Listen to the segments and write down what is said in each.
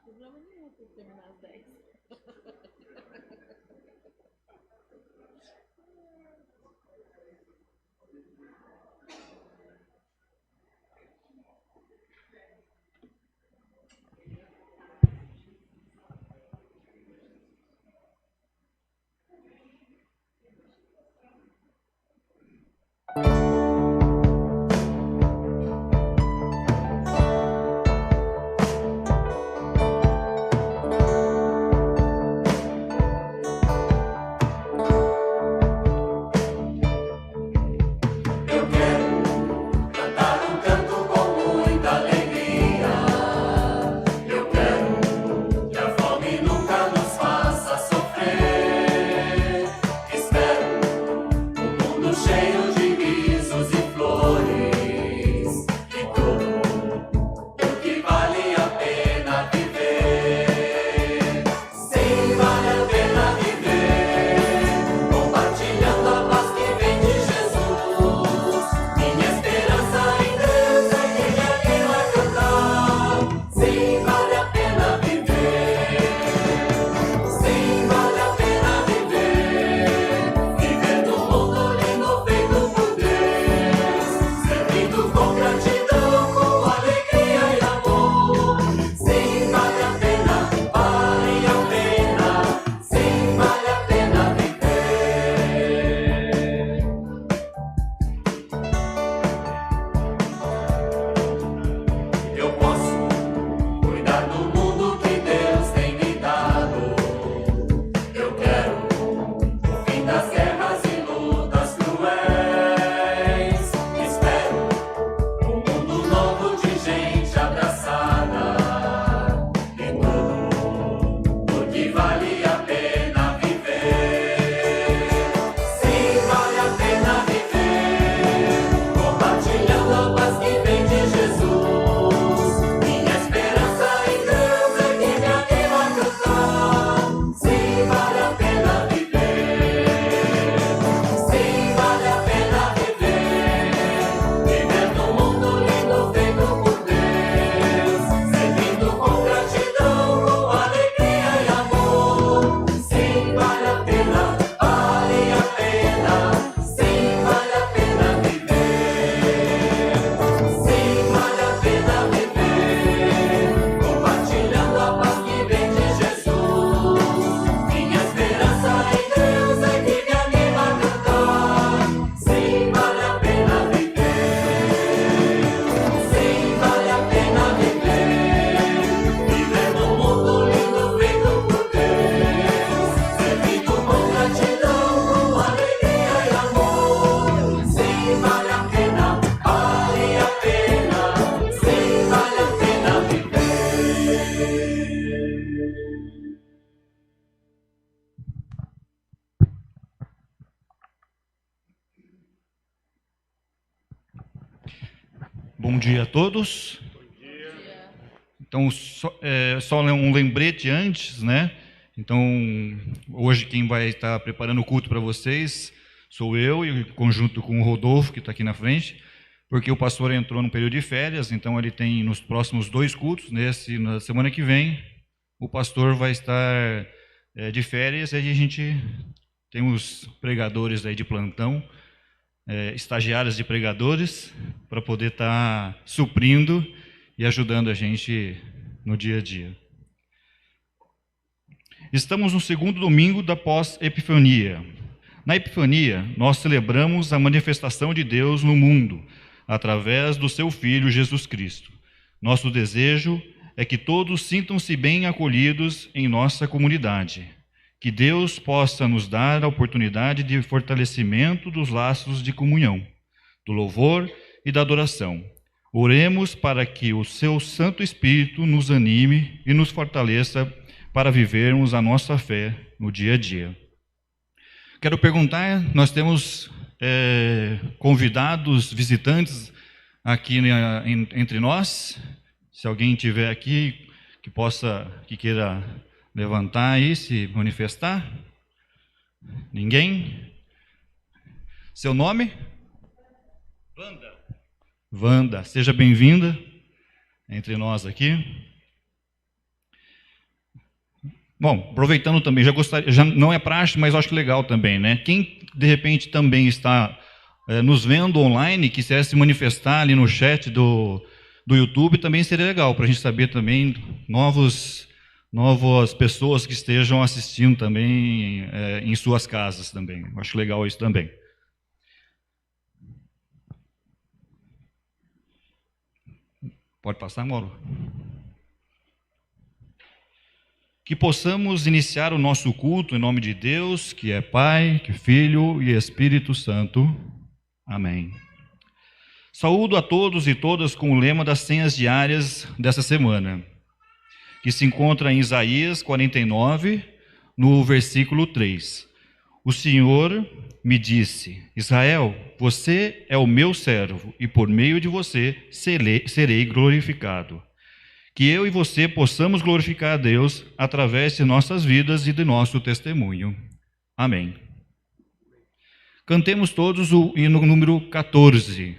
problema nenhum por terminar às 10. Bom dia a todos. Então, só um lembrete antes, né? Então, hoje quem vai estar preparando o culto para vocês sou eu, e conjunto com o Rodolfo, que está aqui na frente, porque o pastor entrou num período de férias, então ele tem nos próximos 2 cultos, na semana que vem, o pastor vai estar de férias, e a gente tem os pregadores aí de plantão, estagiários de pregadores, para poder estar suprindo e ajudando a gente no dia a dia. Estamos no segundo domingo da pós-Epifania. Na Epifania, nós celebramos a manifestação de Deus no mundo, através do seu Filho Jesus Cristo. Nosso desejo é que todos sintam-se bem acolhidos em nossa comunidade. Que Deus possa nos dar a oportunidade de fortalecimento dos laços de comunhão, do louvor e da adoração. Oremos para que o seu Santo Espírito nos anime e nos fortaleça para vivermos a nossa fé no dia a dia. Quero perguntar, nós temos convidados, visitantes aqui entre nós. Se alguém tiver aqui que queira levantar aí, se manifestar. Ninguém? Seu nome? Wanda, seja bem-vinda entre nós aqui. Bom, aproveitando também, já não é praxe, mas eu acho que legal também, né? Quem de repente também está nos vendo online, quiser se manifestar ali no chat do YouTube, também seria legal, para a gente saber também novas pessoas que estejam assistindo também em suas casas também. Eu acho legal isso também. Pode passar, Mauro? Que possamos iniciar o nosso culto em nome de Deus, que é Pai, que Filho e Espírito Santo. Amém. Saúdo a todos e todas com o lema das senhas diárias dessa semana, que se encontra em Isaías 49, no versículo 3. O Senhor me disse: Israel, você é o meu servo, e por meio de você serei glorificado. Que eu e você possamos glorificar a Deus através de nossas vidas e de nosso testemunho. Amém. Cantemos todos o hino número 14.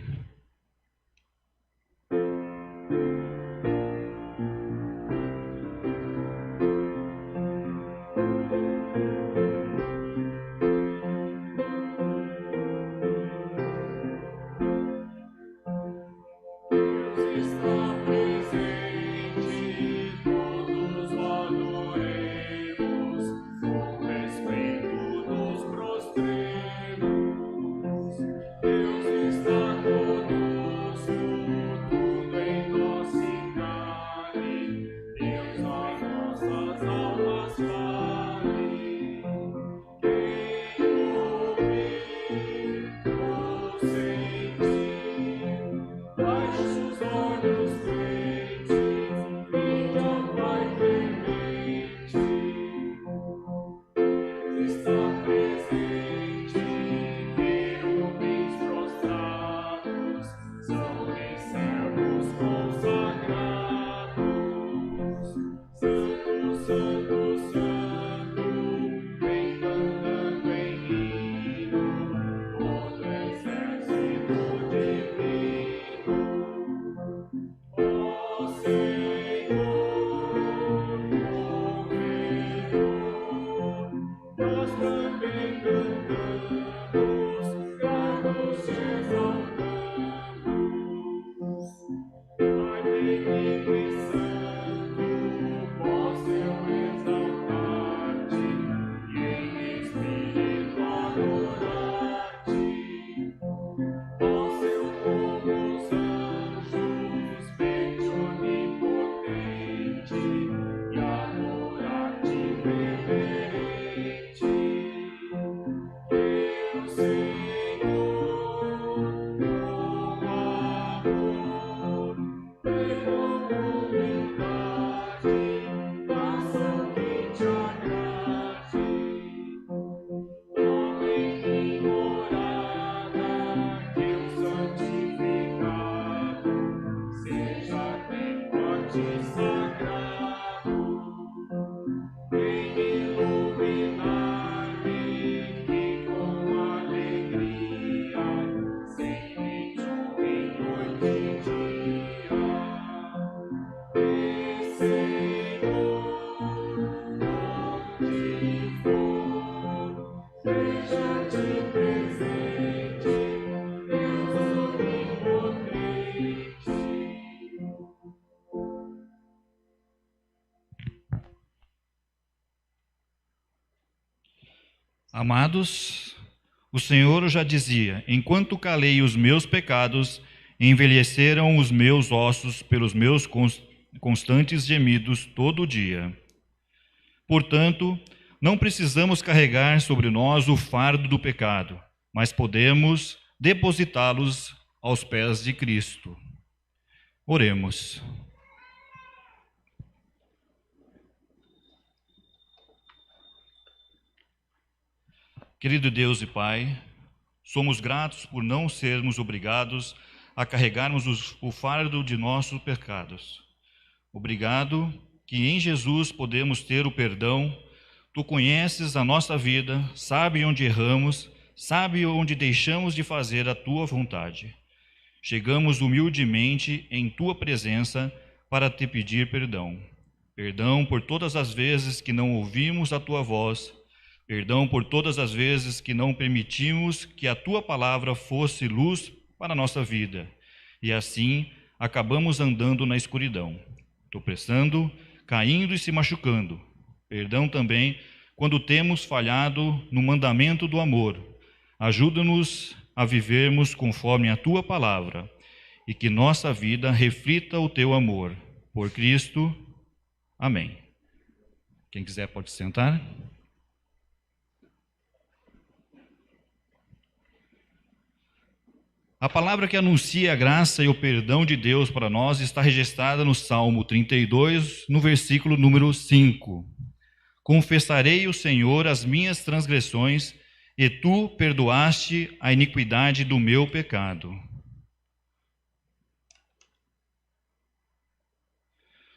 Amados, o Senhor já dizia: enquanto calei os meus pecados, envelheceram os meus ossos pelos meus constantes gemidos todo dia. Portanto, não precisamos carregar sobre nós o fardo do pecado, mas podemos depositá-los aos pés de Cristo. Oremos. Querido Deus e Pai, somos gratos por não sermos obrigados a carregarmos o fardo de nossos pecados. Obrigado que em Jesus podemos ter o perdão. Tu conheces a nossa vida, sabe onde erramos, sabe onde deixamos de fazer a Tua vontade. Chegamos humildemente em Tua presença para te pedir perdão. Perdão por todas as vezes que não ouvimos a tua voz. Perdão por todas as vezes que não permitimos que a tua palavra fosse luz para a nossa vida. E assim acabamos andando na escuridão, tropeçando, caindo e se machucando. Perdão também quando temos falhado no mandamento do amor. Ajuda-nos a vivermos conforme a tua palavra e que nossa vida reflita o teu amor. Por Cristo. Amém. Quem quiser pode sentar. A palavra que anuncia a graça e o perdão de Deus para nós está registrada no Salmo 32, no versículo número 5. Confessarei ao Senhor as minhas transgressões, e tu perdoaste a iniquidade do meu pecado.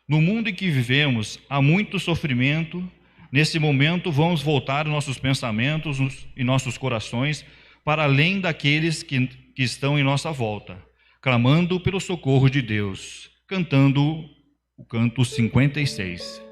No mundo em que vivemos, há muito sofrimento. Nesse momento, vamos voltar nossos pensamentos e nossos corações para além daqueles que estão em nossa volta, clamando pelo socorro de Deus, cantando o canto 56.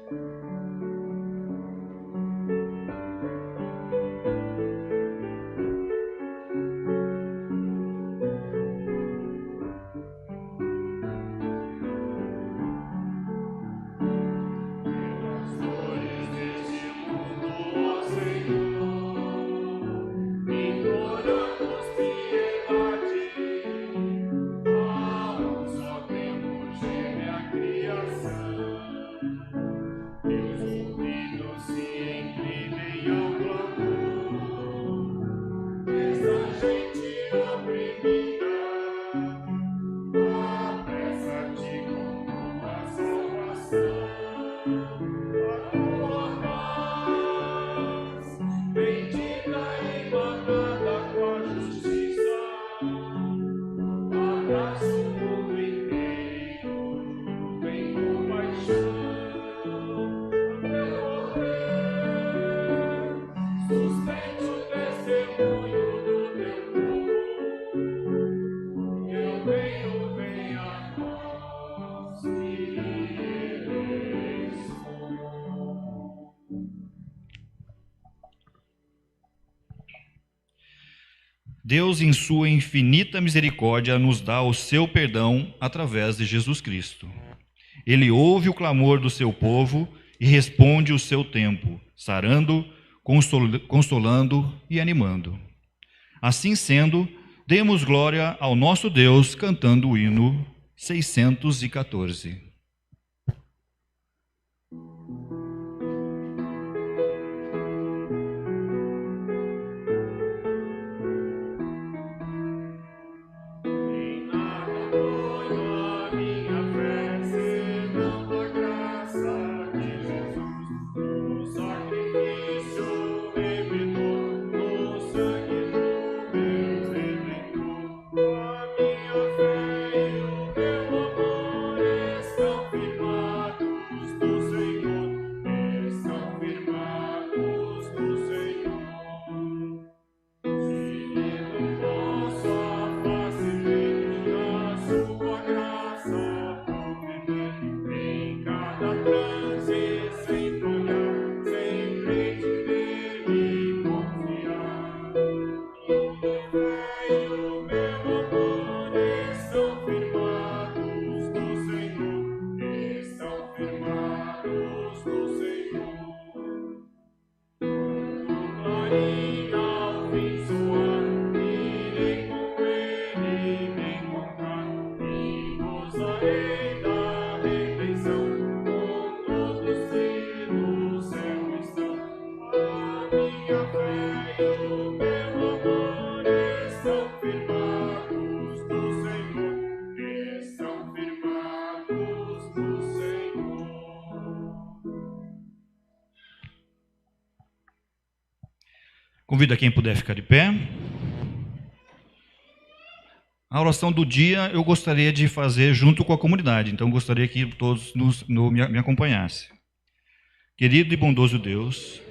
Deus, em sua infinita misericórdia, nos dá o seu perdão através de Jesus Cristo. Ele ouve o clamor do seu povo e responde o seu tempo, sarando, consolando e animando. Assim sendo, demos glória ao nosso Deus cantando o hino 614. Convido a quem puder ficar de pé. A oração do dia eu gostaria de fazer junto com a comunidade, então gostaria que todos me acompanhassem. Querido e bondoso Deus,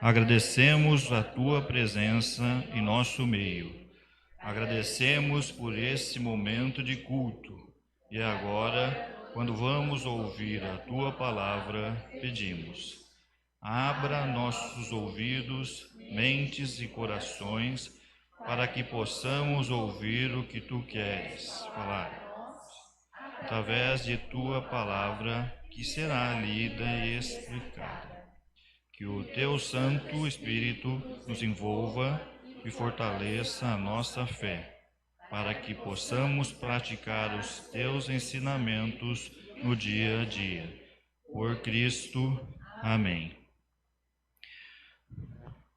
agradecemos a Tua presença em nosso meio. Agradecemos por esse momento de culto e agora quando vamos ouvir a tua palavra, pedimos. Abra nossos ouvidos, mentes e corações, para que possamos ouvir o que tu queres falar. Através de tua palavra, que será lida e explicada. Que o teu Santo Espírito nos envolva e fortaleça a nossa fé, para que possamos praticar os teus ensinamentos no dia a dia. Por Cristo. Amém.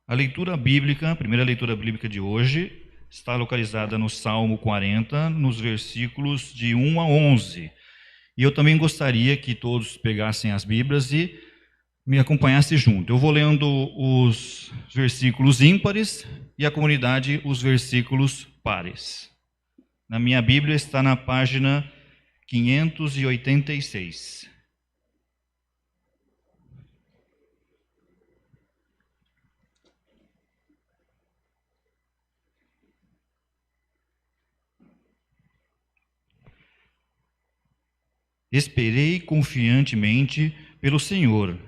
A leitura bíblica, a primeira leitura bíblica de hoje, está localizada no Salmo 40, nos versículos de 1 a 11. E eu também gostaria que todos pegassem as Bíblias e me acompanhassem junto. Eu vou lendo os versículos ímpares e a comunidade os versículos pares. Na minha Bíblia está na página 586. Esperei confiantemente pelo Senhor.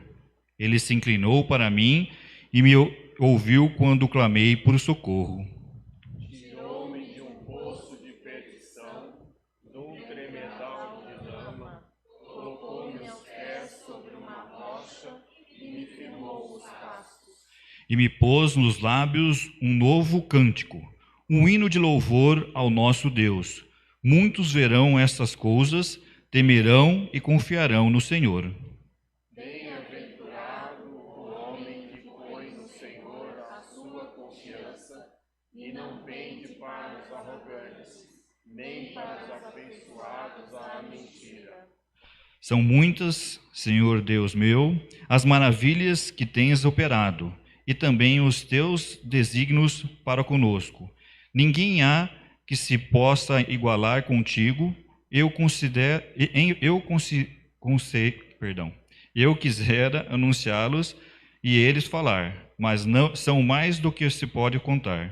Ele se inclinou para mim e me ouviu quando clamei por socorro. Tirou-me de um poço de perdição, de um tremedal de lama, colocou meus pés sobre uma rocha e me firmou os pastos. E me pôs nos lábios um novo cântico, um hino de louvor ao nosso Deus. Muitos verão estas coisas, temerão e confiarão no Senhor. Bem-aventurado o homem que põe no Senhor a sua confiança e não pende para os arrogantes, nem para os afeiçoados à mentira. São muitas, Senhor Deus meu, as maravilhas que tens operado, e também os teus desígnios para conosco. Ninguém há que se possa igualar contigo. Eu quisera anunciá-los e eles falar, mas não são mais do que se pode contar.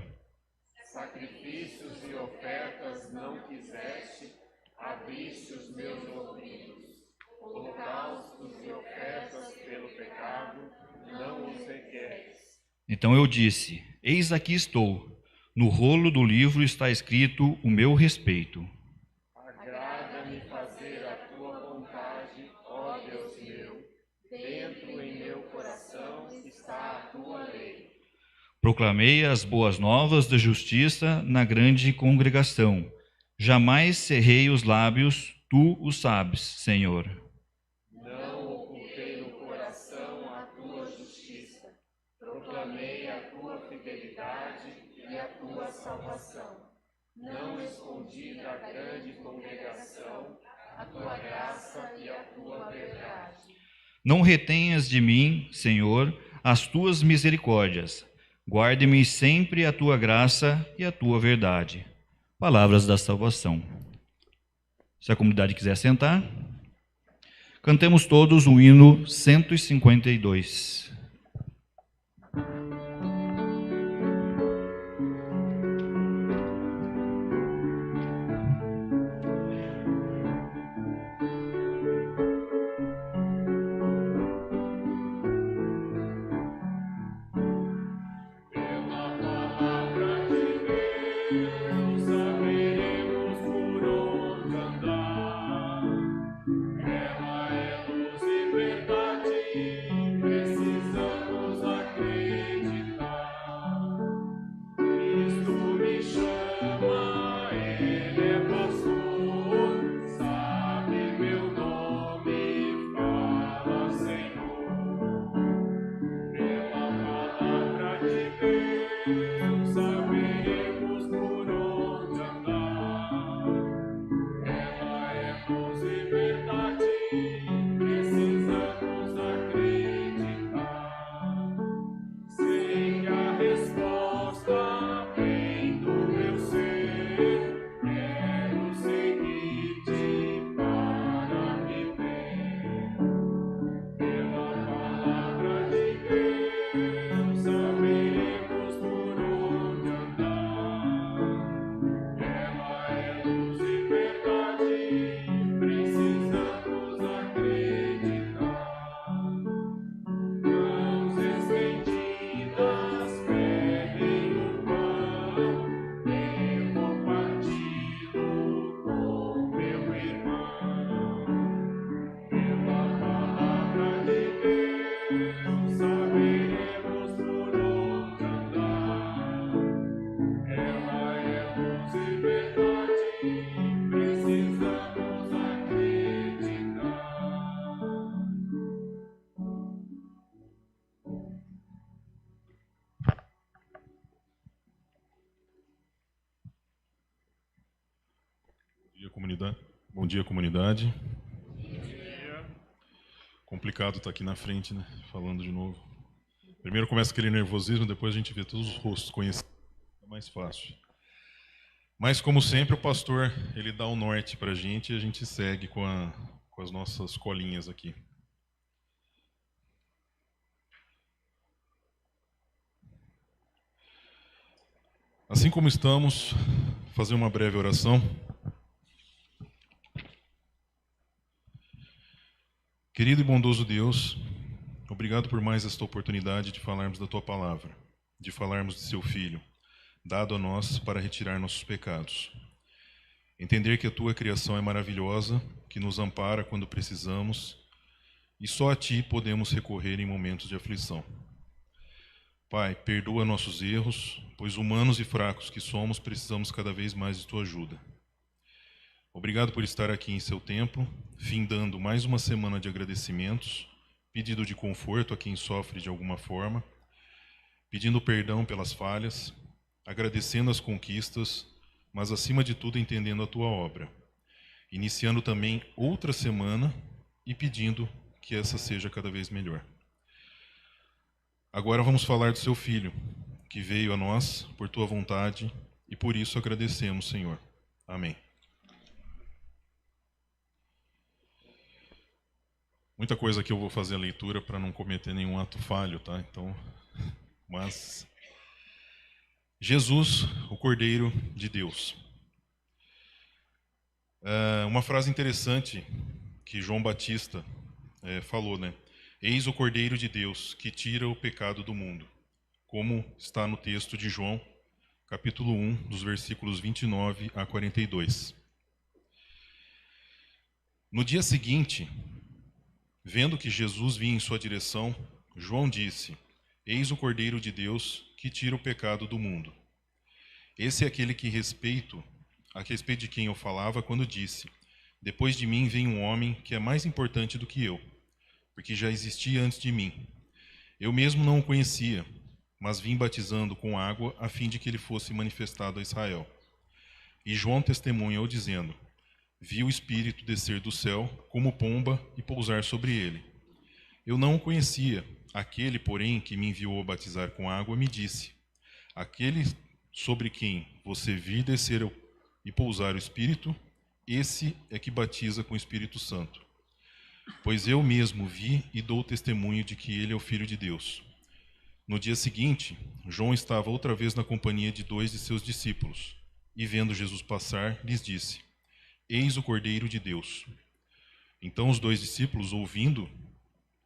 Sacrifícios e ofertas não quiseste, abriste os meus ouvidos. Holocaustos e ofertas pelo pecado não os requeres. Então eu disse: eis aqui estou. No rolo do livro está escrito o meu respeito. Agrada-me fazer a tua vontade, ó Deus meu. Dentro em meu coração está a tua lei. Proclamei as boas novas da justiça na grande congregação. Jamais cerrei os lábios, tu o sabes, Senhor. Não ocultei no coração a tua justiça. Proclamei a tua fidelidade e a tua salvação. Não escondi da grande congregação a tua graça e a tua verdade. Não retenhas de mim, Senhor, as tuas misericórdias. Guarde-me sempre a tua graça e a tua verdade. Palavras da salvação. Se a comunidade quiser sentar, cantemos todos o hino 152. Ela é luz e verdade, precisa comunidade. Bom dia, comunidade. Complicado estar aqui na frente, né? Falando de novo. Primeiro começa aquele nervosismo, depois a gente vê todos os rostos conhecidos. É mais fácil. Mas, como sempre, o pastor ele dá o norte para a gente e a gente segue com as nossas colinhas aqui. Assim como estamos, fazer uma breve oração. Querido e bondoso Deus, obrigado por mais esta oportunidade de falarmos da Tua palavra, de falarmos de Seu Filho, dado a nós para retirar nossos pecados. Entender que a Tua criação é maravilhosa, que nos ampara quando precisamos, e só a Ti podemos recorrer em momentos de aflição. Pai, perdoa nossos erros, pois humanos e fracos que somos, precisamos cada vez mais de Tua ajuda. Obrigado por estar aqui em Seu templo, findando mais uma semana de agradecimentos, pedido de conforto a quem sofre de alguma forma, pedindo perdão pelas falhas, agradecendo as conquistas, mas acima de tudo entendendo a Tua obra, iniciando também outra semana e pedindo que essa seja cada vez melhor. Agora vamos falar do Seu Filho, que veio a nós por Tua vontade e por isso agradecemos, Senhor. Amém. Muita coisa que eu vou fazer a leitura para não cometer nenhum ato falho, tá? Então, mas Jesus, o Cordeiro de Deus. Uma frase interessante que João Batista falou, né? Eis o Cordeiro de Deus que tira o pecado do mundo, como está no texto de João, capítulo 1, dos versículos 29 a 42. No dia seguinte, vendo que Jesus vinha em sua direção, João disse: Eis o Cordeiro de Deus que tira o pecado do mundo. Esse é aquele a respeito de quem eu falava quando disse: Depois de mim vem um homem que é mais importante do que eu, porque já existia antes de mim. Eu mesmo não o conhecia, mas vim batizando com água a fim de que ele fosse manifestado a Israel. E João testemunhou dizendo: Vi o Espírito descer do céu como pomba e pousar sobre ele. Eu não o conhecia. Aquele, porém, que me enviou a batizar com água, me disse: Aquele sobre quem você vir descer e pousar o Espírito, esse é que batiza com o Espírito Santo. Pois eu mesmo vi e dou testemunho de que ele é o Filho de Deus. No dia seguinte, João estava outra vez na companhia de 2 de seus discípulos, e vendo Jesus passar, lhes disse: Eis o Cordeiro de Deus. Então os 2 discípulos, ouvindo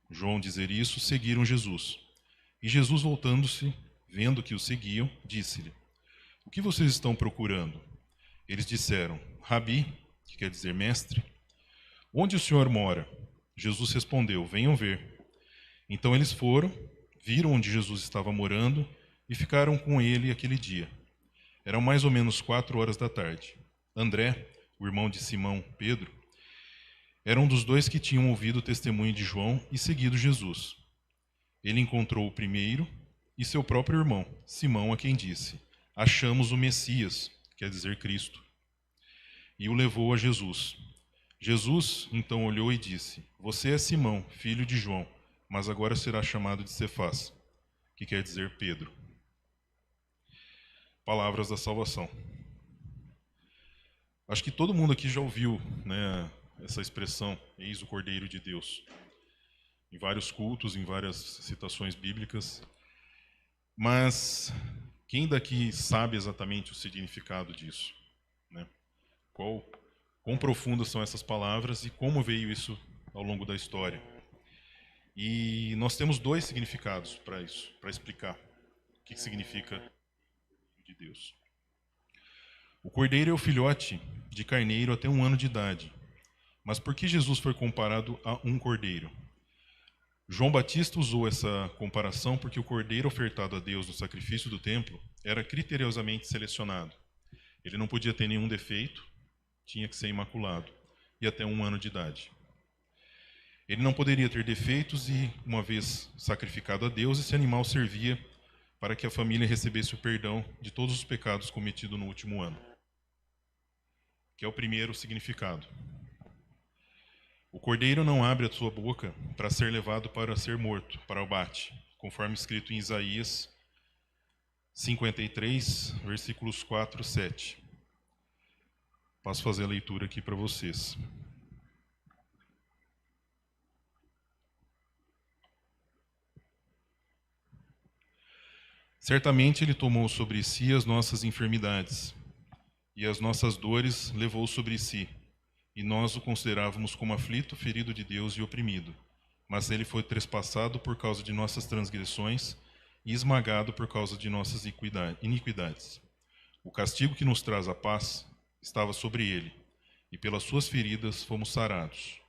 João dizer isso, seguiram Jesus. E Jesus, voltando-se, vendo que o seguiam, disse-lhe: O que vocês estão procurando? Eles disseram: Rabi, que quer dizer mestre, onde o Senhor mora? Jesus respondeu: Venham ver. Então eles foram, viram onde Jesus estava morando e ficaram com ele aquele dia. Eram mais ou menos 4 da tarde. André, o irmão de Simão, Pedro, era um dos 2 que tinham ouvido o testemunho de João e seguido Jesus. Ele encontrou o primeiro e seu próprio irmão, Simão, a quem disse: Achamos o Messias, quer dizer Cristo. E o levou a Jesus. Jesus então olhou e disse: Você é Simão, filho de João, mas agora será chamado de Cefás, que quer dizer Pedro. Palavras da salvação. Acho que todo mundo aqui já ouviu, né, essa expressão, eis o Cordeiro de Deus, em vários cultos, em várias citações bíblicas. Mas quem daqui sabe exatamente o significado disso, né? Quão profundas são essas palavras e como veio isso ao longo da história? E nós temos 2 significados para isso, para explicar o que significa de Deus. O cordeiro é o filhote de carneiro até 1 ano de idade. Mas por que Jesus foi comparado a um cordeiro? João Batista usou essa comparação porque o cordeiro ofertado a Deus no sacrifício do templo era criteriosamente selecionado. Ele não podia ter nenhum defeito, tinha que ser imaculado, e até 1 ano de idade. Ele não poderia ter defeitos e, uma vez sacrificado a Deus, esse animal servia para que a família recebesse o perdão de todos os pecados cometidos no último ano. que é o primeiro significado. O cordeiro não abre a sua boca para ser levado para ser morto, para o abate, conforme escrito em Isaías 53, versículos 4 e 7. Passo a fazer a leitura aqui para vocês. Certamente ele tomou sobre si as nossas enfermidades, e as nossas dores levou sobre si. E nós o considerávamos como aflito, ferido de Deus e oprimido. Mas ele foi trespassado por causa de nossas transgressões e esmagado por causa de nossas iniquidades. O castigo que nos traz a paz estava sobre ele, e pelas suas feridas fomos sarados.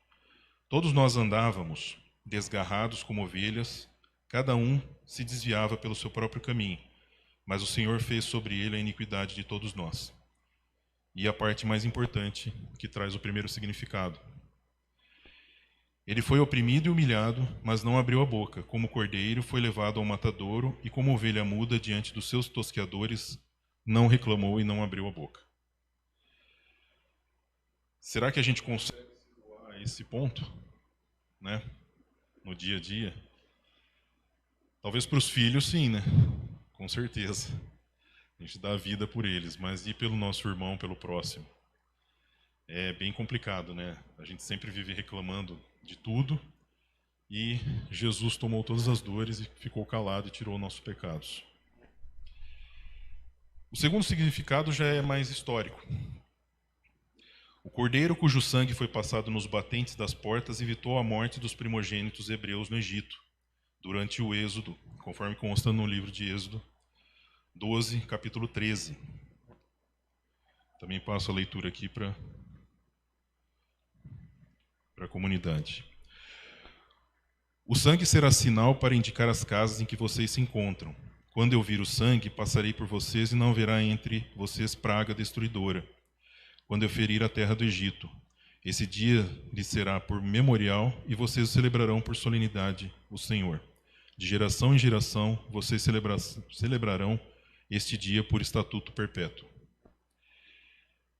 Todos nós andávamos desgarrados como ovelhas, cada um se desviava pelo seu próprio caminho, mas o Senhor fez sobre ele a iniquidade de todos nós. E a parte mais importante, que traz o primeiro significado. Ele foi oprimido e humilhado, mas não abriu a boca. Como cordeiro, foi levado ao matadouro, e como ovelha muda diante dos seus tosqueadores, não reclamou e não abriu a boca. Será que a gente consegue situar esse ponto, né, no dia a dia? Talvez para os filhos, sim, né? Com certeza. A gente dá a vida por eles, mas e pelo nosso irmão, pelo próximo? É bem complicado, né? A gente sempre vive reclamando de tudo, e Jesus tomou todas as dores e ficou calado e tirou nossos pecados. O segundo significado já é mais histórico. O cordeiro cujo sangue foi passado nos batentes das portas evitou a morte dos primogênitos hebreus no Egito, durante o Êxodo, conforme consta no livro de Êxodo 12, capítulo 13. Também passo a leitura aqui para a comunidade. O sangue será sinal para indicar as casas em que vocês se encontram. Quando eu vir o sangue, passarei por vocês e não haverá entre vocês praga destruidora. Quando eu ferir a terra do Egito, esse dia lhes será por memorial e vocês o celebrarão por solenidade, o Senhor. De geração em geração, vocês celebrarão este dia por estatuto perpétuo.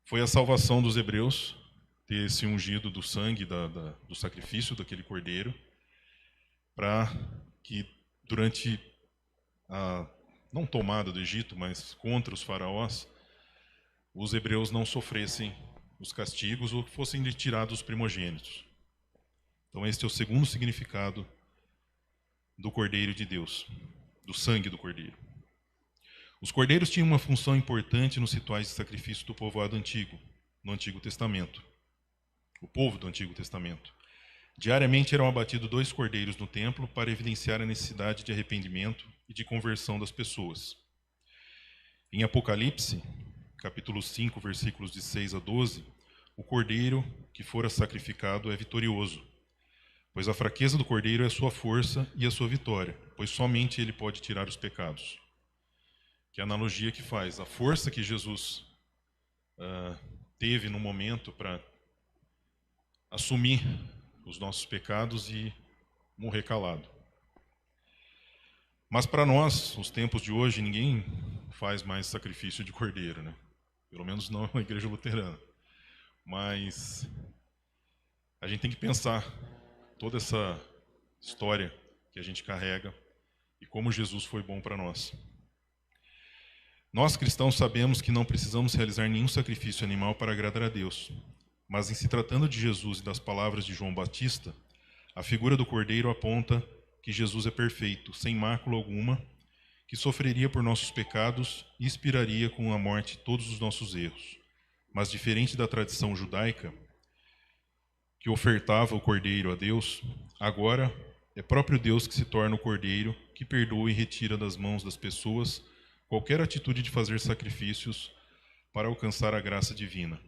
Foi a salvação dos hebreus ter esse ungido do sangue, do sacrifício daquele cordeiro, para que durante a não tomada do Egito, mas contra os faraós, os hebreus não sofressem os castigos ou fossem tirados os primogênitos. Então este é o segundo significado do Cordeiro de Deus, do sangue do Cordeiro. Os cordeiros tinham uma função importante nos rituais de sacrifício do povoado antigo, no Antigo Testamento. O povo do Antigo Testamento. Diariamente eram abatidos 2 cordeiros no templo para evidenciar a necessidade de arrependimento e de conversão das pessoas. Em Apocalipse, capítulo 5, versículos de 6 a 12, o cordeiro que fora sacrificado é vitorioso, pois a fraqueza do cordeiro é a sua força e a sua vitória, pois somente ele pode tirar os pecados. Que é a analogia que faz. A força que Jesus teve no momento para assumir os nossos pecados e morrer calado. Mas para nós, os tempos de hoje, ninguém faz mais sacrifício de cordeiro, né? Pelo menos não na igreja luterana. Mas a gente tem que pensar toda essa história que a gente carrega e como Jesus foi bom para nós. Nós cristãos sabemos que não precisamos realizar nenhum sacrifício animal para agradar a Deus, mas em se tratando de Jesus e das palavras de João Batista, a figura do Cordeiro aponta que Jesus é perfeito, sem mácula alguma, que sofreria por nossos pecados e expiraria com a morte todos os nossos erros. Mas diferente da tradição judaica, que ofertava o Cordeiro a Deus, agora é próprio Deus que se torna o Cordeiro, que perdoa e retira das mãos das pessoas qualquer atitude de fazer sacrifícios para alcançar a graça divina.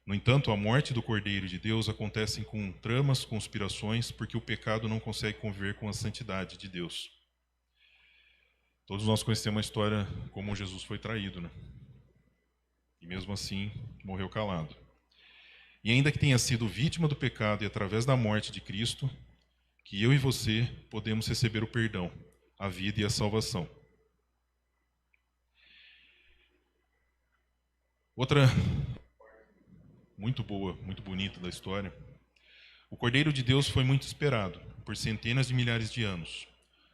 No entanto, a morte do Cordeiro de Deus acontece com tramas, conspirações, porque o pecado não consegue conviver com a santidade de Deus. Todos nós conhecemos a história como Jesus foi traído, né? E mesmo assim, morreu calado. E ainda que tenha sido vítima do pecado e através da morte de Cristo, que eu e você podemos receber o perdão, a vida e a salvação. Outra muito boa, muito bonita da história. O Cordeiro de Deus foi muito esperado por centenas de milhares de anos.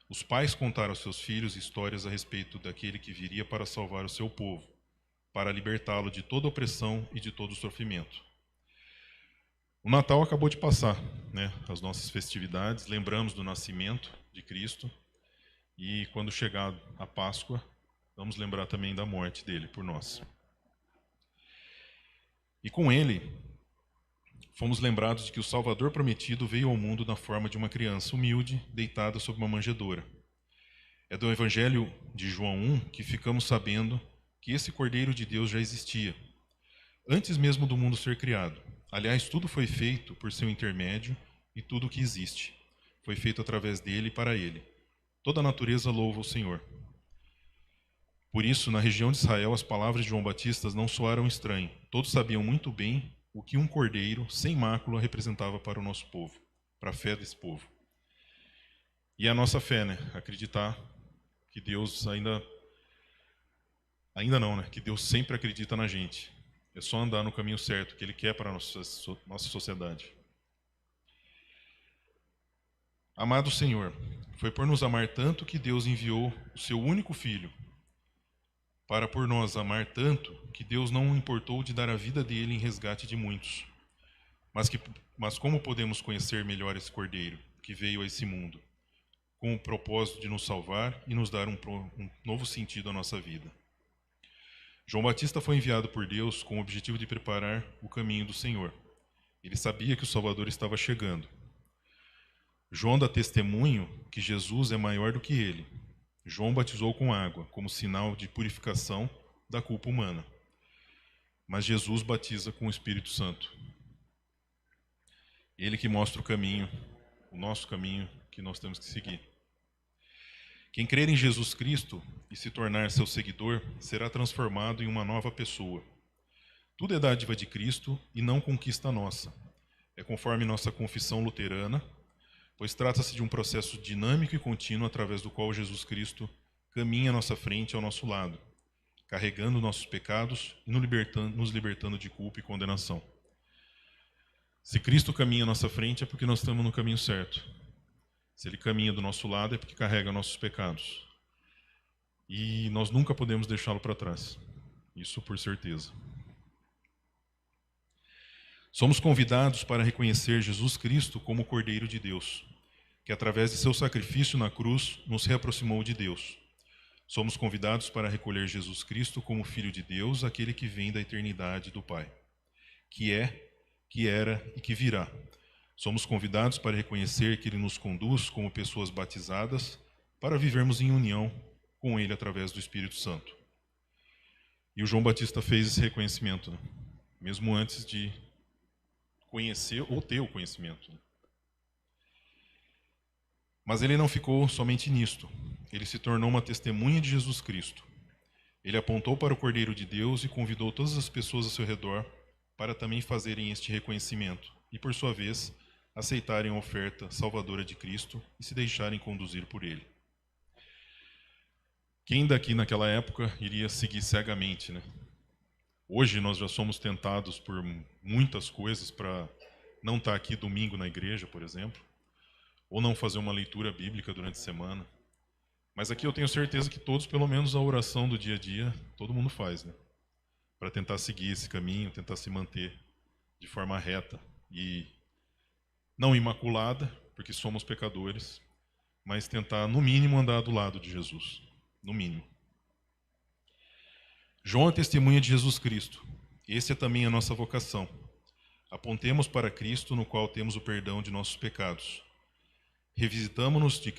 Os pais contaram aos seus filhos histórias a respeito daquele que viria para salvar o seu povo, para libertá-lo de toda opressão e de todo sofrimento. O Natal acabou de passar, né? As nossas festividades, lembramos do nascimento de Cristo, e quando chegar a Páscoa, vamos lembrar também da morte dele por nós. E com ele, fomos lembrados de que o Salvador prometido veio ao mundo na forma de uma criança humilde, deitada sob uma manjedoura. É do Evangelho de João 1 que ficamos sabendo que esse Cordeiro de Deus já existia, antes mesmo do mundo ser criado. Aliás, tudo foi feito por seu intermédio e tudo o que existe foi feito através dele e para ele. Toda a natureza louva o Senhor. Por isso, na região de Israel, as palavras de João Batista não soaram estranho. Todos sabiam muito bem o que um cordeiro sem mácula representava para o nosso povo, para a fé desse povo. E a nossa fé, né? Acreditar que Deus ainda não, né? Que Deus sempre acredita na gente. É só andar no caminho certo que Ele quer para a nossa sociedade. Amado Senhor, foi por nos amar tanto que Deus enviou o seu único Filho, para por nós amar tanto que Deus não importou de dar a vida dele em resgate de muitos. Mas como podemos conhecer melhor esse Cordeiro que veio a esse mundo, com o propósito de nos salvar e nos dar um novo sentido à nossa vida? João Batista foi enviado por Deus com o objetivo de preparar o caminho do Senhor. Ele sabia que o Salvador estava chegando. João dá testemunho que Jesus é maior do que ele. João batizou com água, como sinal de purificação da culpa humana. Mas Jesus batiza com o Espírito Santo. Ele que mostra o caminho, o nosso caminho que nós temos que seguir. Quem crer em Jesus Cristo e se tornar seu seguidor será transformado em uma nova pessoa. Tudo é dádiva de Cristo e não conquista nossa. É conforme nossa confissão luterana, pois trata-se de um processo dinâmico e contínuo através do qual Jesus Cristo caminha à nossa frente e ao nosso lado, carregando nossos pecados e nos libertando de culpa e condenação. Se Cristo caminha à nossa frente é porque nós estamos no caminho certo. Se Ele caminha do nosso lado é porque carrega nossos pecados. E nós nunca podemos deixá-lo para trás. Isso por certeza. Somos convidados para reconhecer Jesus Cristo como o Cordeiro de Deus, que através de seu sacrifício na cruz nos reaproximou de Deus. Somos convidados para recolher Jesus Cristo como Filho de Deus, aquele que vem da eternidade do Pai, que é, que era e que virá. Somos convidados para reconhecer que Ele nos conduz como pessoas batizadas para vivermos em união com Ele através do Espírito Santo. E o João Batista fez esse reconhecimento, né? Mesmo antes de conhecer ou ter o conhecimento. Mas ele não ficou somente nisto. Ele se tornou uma testemunha de Jesus Cristo. Ele apontou para o Cordeiro de Deus e convidou todas as pessoas ao seu redor para também fazerem este reconhecimento e, por sua vez, aceitarem a oferta salvadora de Cristo e se deixarem conduzir por Ele. Quem daqui naquela época iria seguir cegamente, né? Hoje nós já somos tentados por muitas coisas para não estar aqui domingo na igreja, por exemplo, ou não fazer uma leitura bíblica durante a semana. Mas aqui eu tenho certeza que todos, pelo menos a oração do dia a dia, todo mundo faz, né? Para tentar seguir esse caminho, tentar se manter de forma reta e não imaculada, porque somos pecadores, mas tentar, no mínimo, andar do lado de Jesus, no mínimo. João é testemunha de Jesus Cristo. Esse é também a nossa vocação. Apontemos para Cristo, no qual temos o perdão de nossos pecados. Revistamo-nos de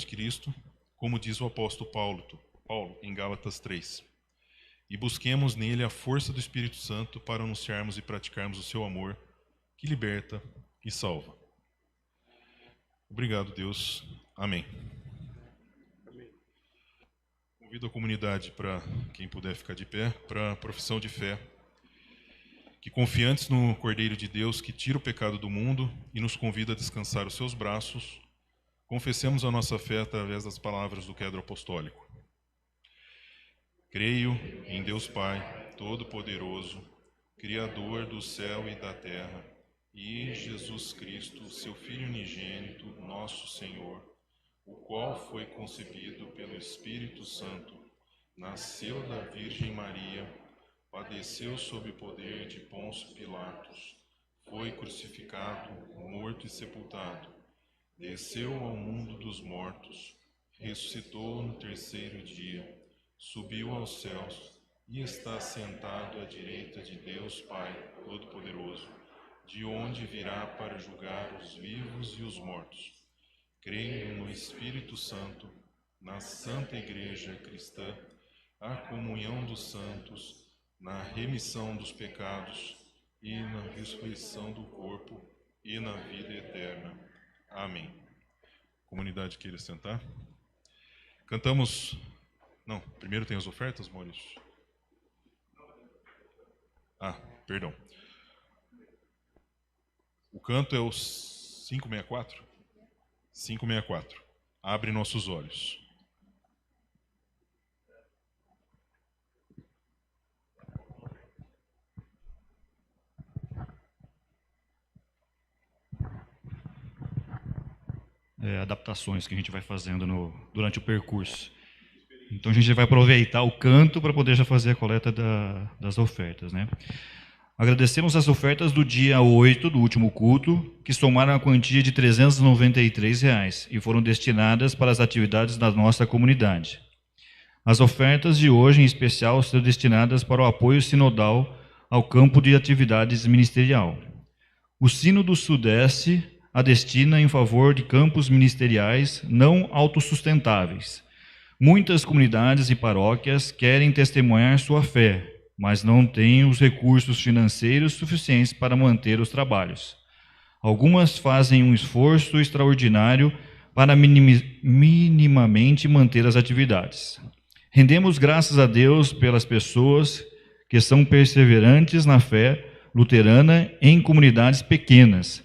Cristo, como diz o apóstolo Paulo em Gálatas 3. E busquemos nele a força do Espírito Santo para anunciarmos e praticarmos o seu amor, que liberta e salva. Obrigado, Deus. Amém. Convido a comunidade, para quem puder ficar de pé, para a profissão de fé, que confiantes no Cordeiro de Deus que tira o pecado do mundo e nos convida a descansar os seus braços, confessemos a nossa fé através das palavras do Credo Apostólico. Creio em Deus Pai, Todo-Poderoso, Criador do céu e da terra, e Jesus Cristo, seu Filho unigênito, nosso Senhor, o qual foi concebido pelo Espírito Santo, nasceu da Virgem Maria, padeceu sob o poder de Pôncio Pilatos, foi crucificado, morto e sepultado, desceu ao mundo dos mortos, ressuscitou no terceiro dia, subiu aos céus e está sentado à direita de Deus Pai Todo-Poderoso, de onde virá para julgar os vivos e os mortos. Creio no Espírito Santo, na Santa Igreja Cristã, a comunhão dos santos, na remissão dos pecados e na ressurreição do corpo e na vida eterna. Amém. Comunidade, queira sentar? Cantamos... Não, primeiro tem as ofertas, Maurício? Perdão. O canto é o 564? 564. Abre nossos olhos. Adaptações que a gente vai fazendo durante o percurso. Então a gente vai aproveitar o canto para poder já fazer a coleta das ofertas, né? Agradecemos as ofertas do dia 8, do último culto, que somaram a quantia de R$ 393 e foram destinadas para as atividades da nossa comunidade. As ofertas de hoje, em especial, serão destinadas para o apoio sinodal ao campo de atividades ministerial. O Sino do Sudeste a destina em favor de campos ministeriais não autossustentáveis. Muitas comunidades e paróquias querem testemunhar sua fé, mas não têm os recursos financeiros suficientes para manter os trabalhos. Algumas fazem um esforço extraordinário para minimamente manter as atividades. Rendemos graças a Deus pelas pessoas que são perseverantes na fé luterana em comunidades pequenas.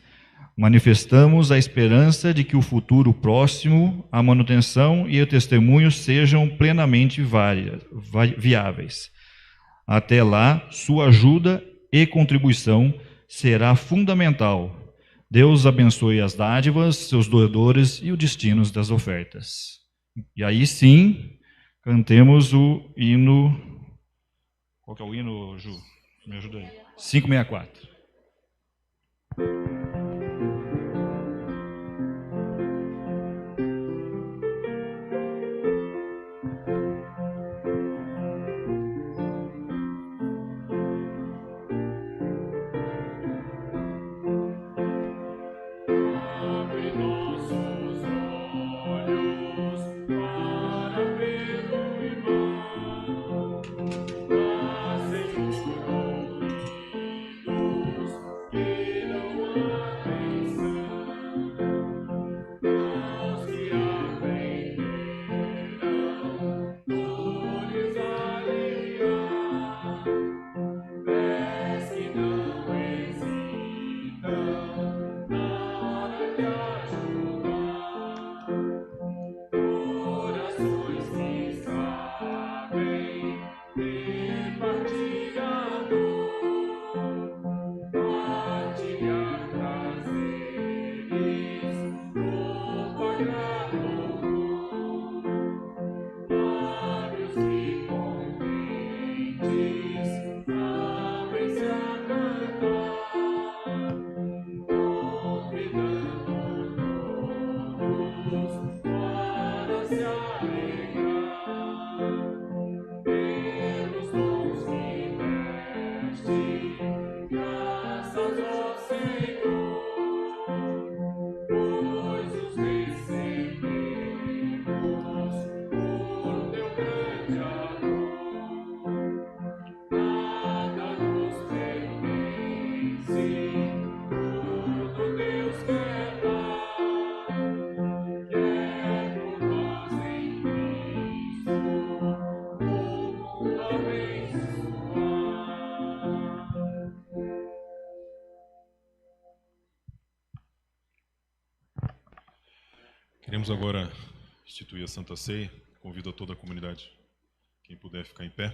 Manifestamos a esperança de que o futuro próximo, a manutenção e o testemunho sejam plenamente viáveis. Até lá, sua ajuda e contribuição será fundamental. Deus abençoe as dádivas, seus doadores e os destinos das ofertas. E aí sim, cantemos o hino... Qual que é o hino, Ju? Me ajuda aí. 564. Queremos agora instituir a Santa Ceia. Convido a toda a comunidade, quem puder ficar em pé.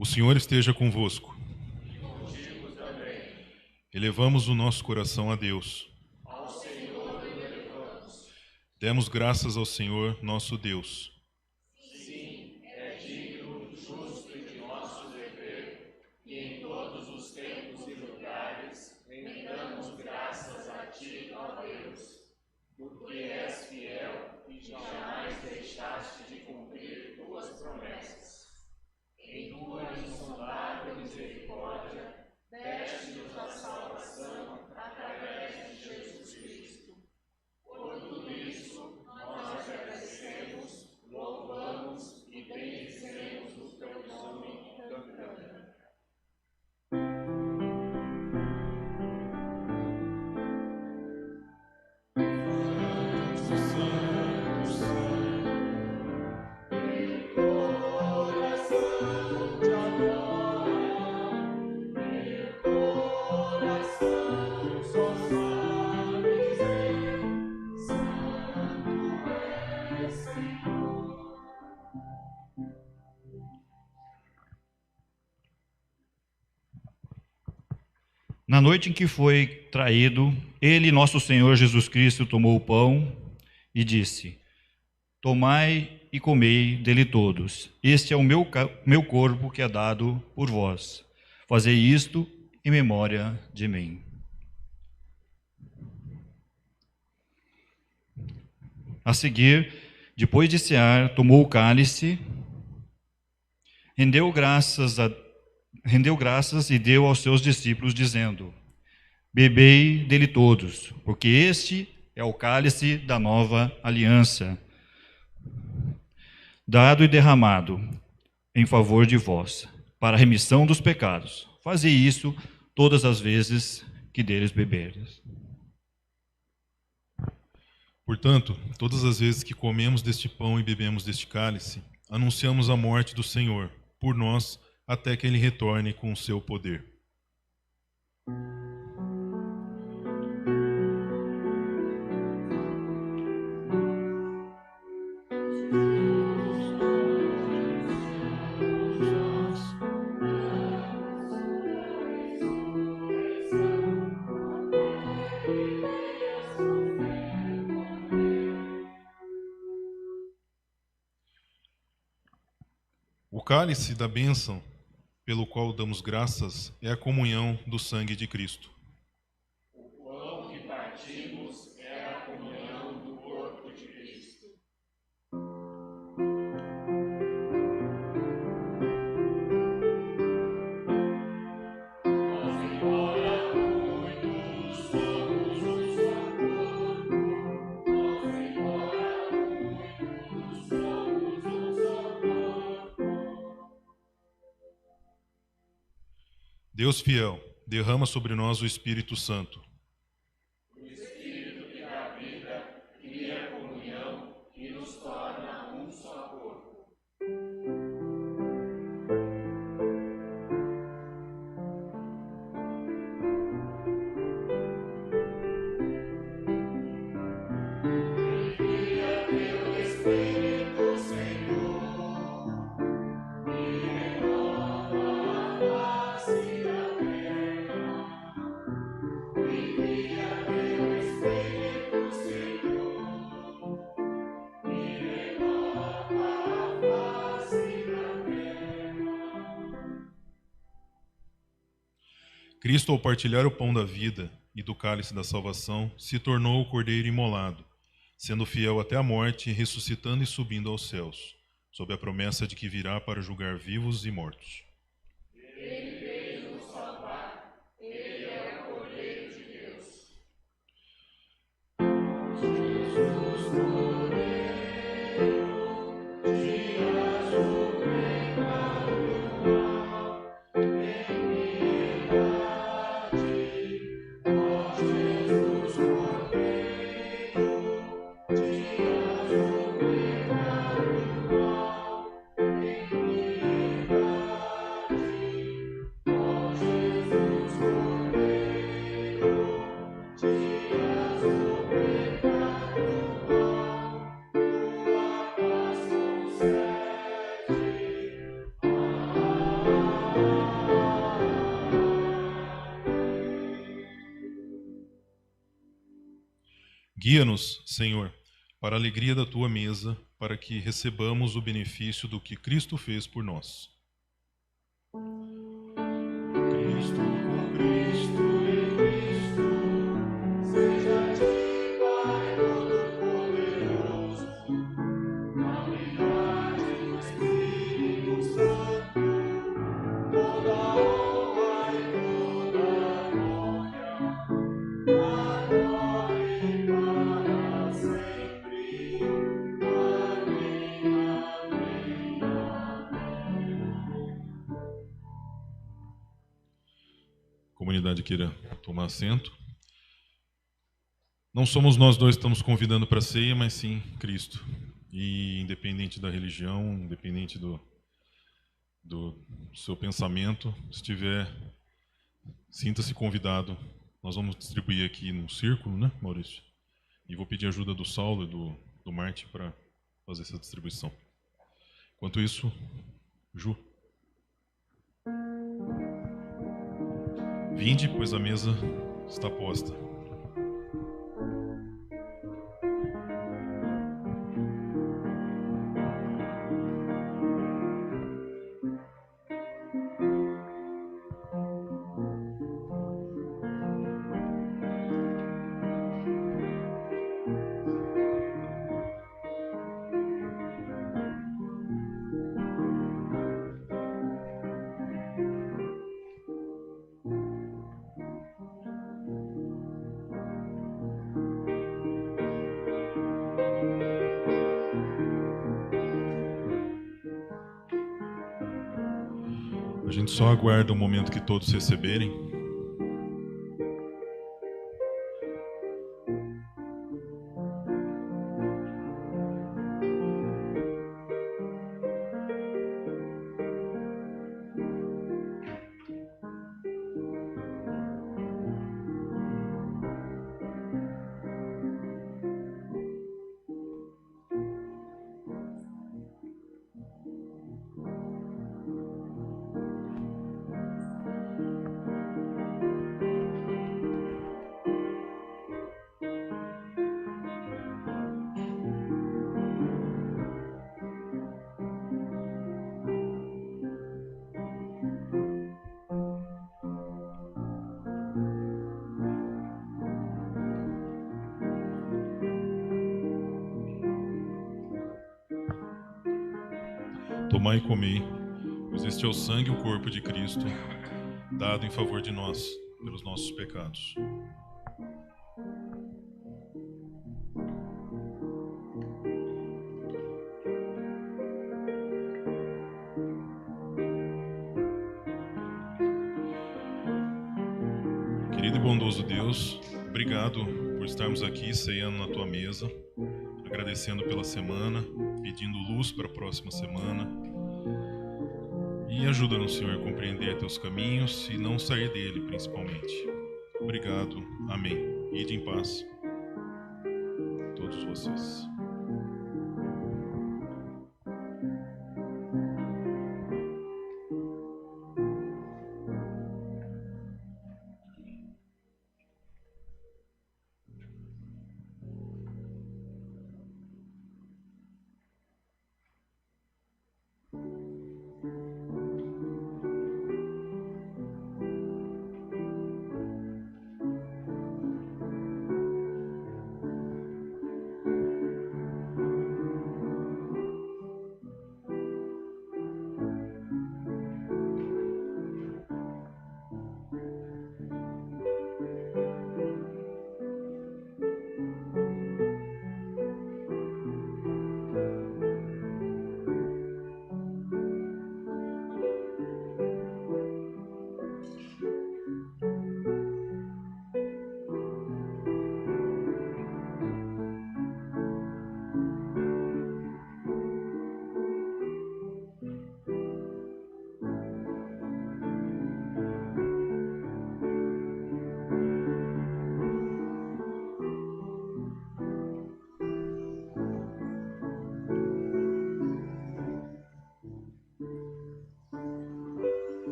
O Senhor esteja convosco. Elevamos o nosso coração a Deus. Ao Senhor o elevamos. Demos graças ao Senhor, nosso Deus. Sim, é digno, justo e de nosso dever, e em todos os tempos e lugares rendamos graças a Ti, ó Deus, porque és fiel e jamais deixaste de cumprir Tuas promessas. Em Tua insondável misericórdia, deste-nos a salvação através de Jesus Cristo. Por tudo isso, nós agradecemos, louvamos e bendizemos o Teu nome cantando. Na noite em que foi traído, ele, nosso Senhor Jesus Cristo, tomou o pão e disse: Tomai e comei dele todos. Este é o meu corpo que é dado por vós. Fazei isto em memória de mim. A seguir, depois de cear, tomou o cálice, rendeu graças e deu aos seus discípulos, dizendo: Bebei dele todos, porque este é o cálice da nova aliança, dado e derramado em favor de vós, para a remissão dos pecados. Fazei isso todas as vezes que deles beberdes. Portanto, todas as vezes que comemos deste pão e bebemos deste cálice, anunciamos a morte do Senhor, por nós, até que Ele retorne com o seu poder. O cálice da bênção, pelo qual damos graças, é a comunhão do sangue de Cristo. O pão que partimos é a comunhão do corpo de Cristo. Nós, embora muitos, somos um só corpo. Nós, embora muitos, somos um só corpo. Deus fiel, derrama sobre nós o Espírito Santo. O Espírito que dá vida, cria comunhão e nos torna um só corpo. Envia teu Espírito, Senhor, e renova a face da terra. Envia teu Espírito, Senhor, e renova a face da terra. Cristo, ao partilhar o pão da vida e do cálice da salvação, se tornou o Cordeiro imolado, sendo fiel até a morte, ressuscitando e subindo aos céus, sob a promessa de que virá para julgar vivos e mortos. Ele veio nos salvar, ele é o Cordeiro de Deus. Jesus Cordeiro, tiras o pecado do mal, em piedade, ó Jesus Cordeiro, tiras o pecado do mal, em piedade. Guia-nos, Senhor, para a alegria da tua mesa, para que recebamos o benefício do que Cristo fez por nós. Cristo, com Cristo, em Cristo, seja a ti, Pai Todo-Poderoso, na unidade do Espírito Santo, toda honra e toda glória, agora e para sempre. Amém, amém, amém. Comunidade queira tomar assento. Não somos nós dois que estamos convidando para a ceia, mas sim Cristo. E independente da religião, independente do seu pensamento, se tiver, sinta-se convidado. Nós vamos distribuir aqui num círculo, né, Maurício? E vou pedir ajuda do Saulo e do Marte para fazer essa distribuição. Enquanto isso, Ju. Vinde, pois a mesa está posta. A gente só aguarda o momento que todos receberem. Tomai e comei, pois este é o sangue e o corpo de Cristo, dado em favor de nós, pelos nossos pecados. Querido e bondoso Deus, obrigado por estarmos aqui ceando na tua mesa, agradecendo pela semana, pedindo luz para a próxima semana. E ajuda-nos, Senhor, a compreender teus caminhos e não sair dele, principalmente. Obrigado. Amém. Ide em paz, todos vocês.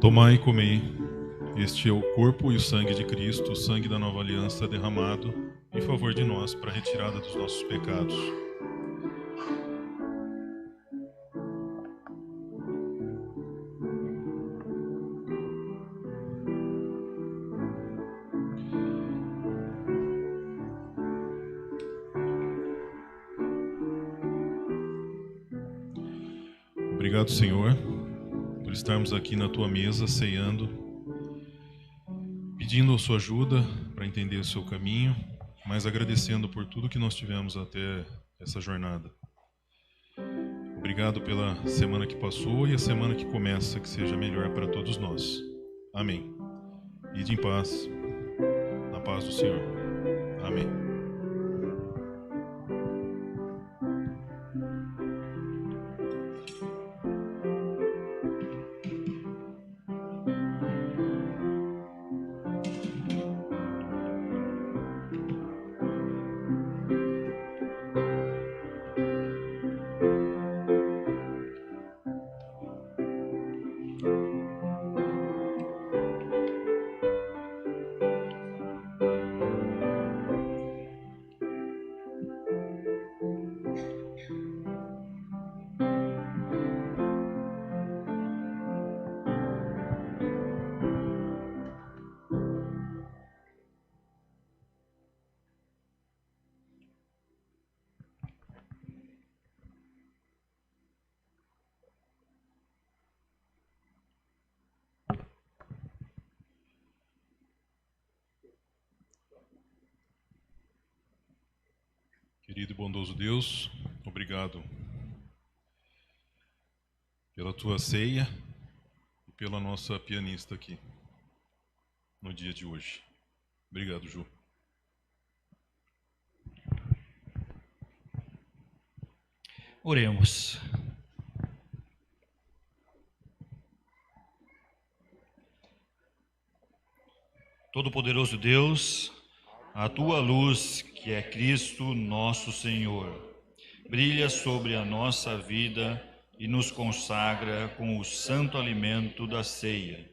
Tomai e comei. Este é o corpo e o sangue de Cristo, o sangue da nova aliança derramado em favor de nós para a retirada dos nossos pecados. Obrigado, Senhor, por estarmos aqui na Tua mesa, ceando, pedindo a Sua ajuda para entender o Seu caminho, mas agradecendo por tudo que nós tivemos até essa jornada. Obrigado pela semana que passou e a semana que começa, que seja melhor para todos nós. Amém. Ide em paz, na paz do Senhor. Amém. Querido e bondoso Deus, obrigado pela Tua ceia e pela nossa pianista aqui no dia de hoje. Obrigado, Ju. Oremos. Todo-Poderoso Deus, a Tua luz, que é Cristo nosso Senhor, brilha sobre a nossa vida e nos consagra com o santo alimento da ceia.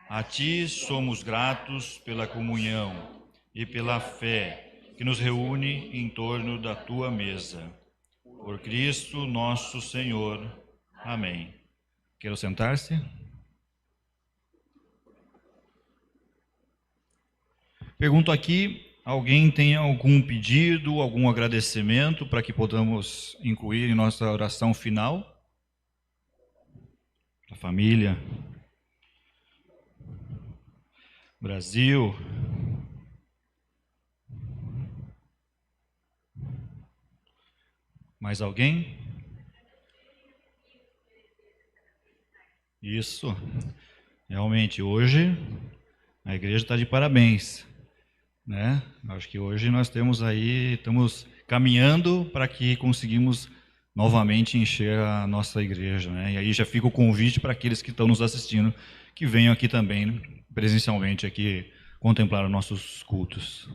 A Ti somos gratos pela comunhão e pela fé que nos reúne em torno da Tua mesa. Por Cristo nosso Senhor. Amém. Quero sentar-se? Pergunto aqui, alguém tem algum pedido, algum agradecimento para que podamos incluir em nossa oração final? A família, Brasil, mais alguém? Isso, realmente hoje a igreja está de parabéns, né? Acho que hoje nós estamos caminhando para que conseguimos novamente encher a nossa igreja, né? E aí já fica o convite para aqueles que estão nos assistindo, que venham aqui também, presencialmente, aqui, contemplar os nossos cultos.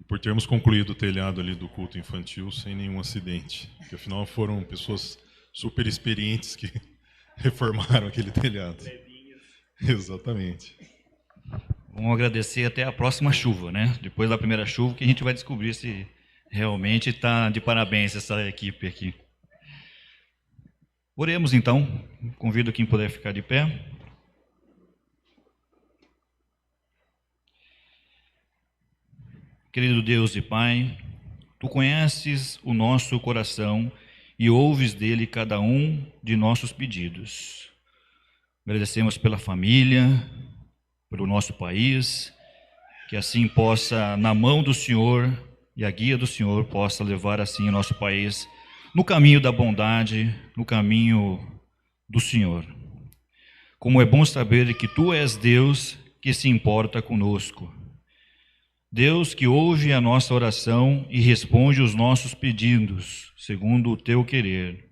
Por termos concluído o telhado ali do culto infantil sem nenhum acidente, porque afinal foram pessoas super experientes que reformaram aquele telhado. Exatamente. Vamos agradecer até a próxima chuva, né? Depois da primeira chuva que a gente vai descobrir se realmente está de parabéns essa equipe aqui. Oremos então. Convido quem puder ficar de pé. Querido Deus e Pai, Tu conheces o nosso coração e ouves dele cada um de nossos pedidos. Agradecemos pela família, pelo nosso país, que assim possa, na mão do Senhor e a guia do Senhor, possa levar assim o nosso país no caminho da bondade, no caminho do Senhor. Como é bom saber que Tu és Deus que se importa conosco. Deus que ouve a nossa oração e responde os nossos pedidos, segundo o Teu querer.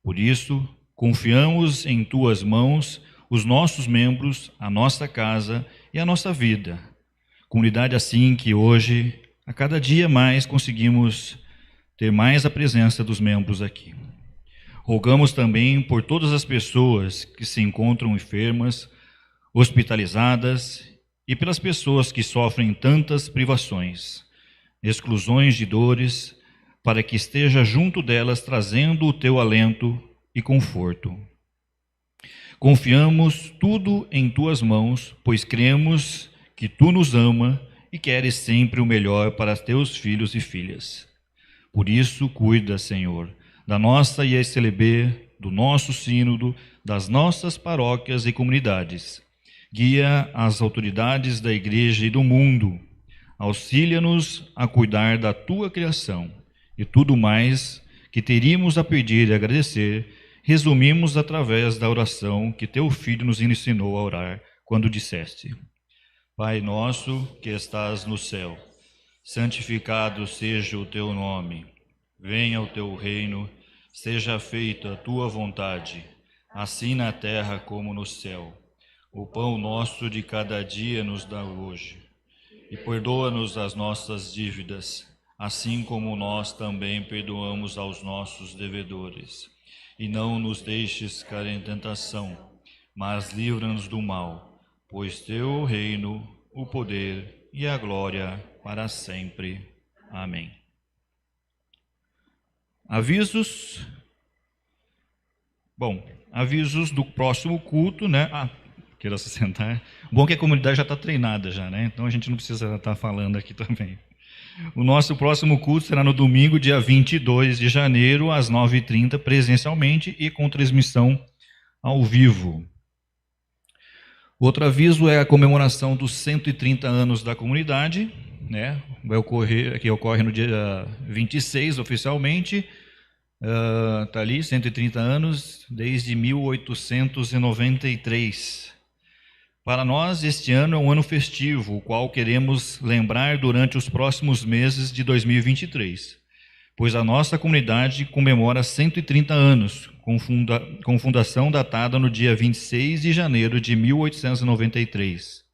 Por isso, confiamos em Tuas mãos os nossos membros, a nossa casa e a nossa vida. Comunidade assim que hoje, a cada dia mais, conseguimos ter mais a presença dos membros aqui. Rogamos também por todas as pessoas que se encontram enfermas, hospitalizadas e pelas pessoas que sofrem tantas privações, exclusões de dores, para que esteja junto delas trazendo o teu alento e conforto. Confiamos tudo em tuas mãos, pois cremos que tu nos ama e queres sempre o melhor para teus filhos e filhas. Por isso, cuida, Senhor, da nossa ISLB, do nosso sínodo, das nossas paróquias e comunidades. Guia as autoridades da igreja e do mundo. Auxilia-nos a cuidar da tua criação. E tudo mais que teríamos a pedir e agradecer, resumimos através da oração que teu Filho nos ensinou a orar, quando disseste: Pai nosso que estás no céu, santificado seja o teu nome. Venha o teu reino, seja feita a tua vontade, assim na terra como no céu. O pão nosso de cada dia nos dá hoje. E perdoa-nos as nossas dívidas, assim como nós também perdoamos aos nossos devedores. E não nos deixes cair em tentação, mas livra-nos do mal, pois teu o reino, o poder e a glória para sempre. Amém. Avisos. Bom, avisos do próximo culto, né? Queira se sentar. Bom que a comunidade já está treinada já, né? Então a gente não precisa estar falando aqui também. O nosso próximo culto será no domingo, dia 22 de janeiro, às 9h30, presencialmente e com transmissão ao vivo. Outro aviso é a comemoração dos 130 anos da comunidade, né? Ocorre no dia 26, oficialmente. Está ali, 130 anos, desde 1893. Para nós, este ano é um ano festivo, o qual queremos lembrar durante os próximos meses de 2023, pois a nossa comunidade comemora 130 anos, com fundação datada no dia 26 de janeiro de 1893.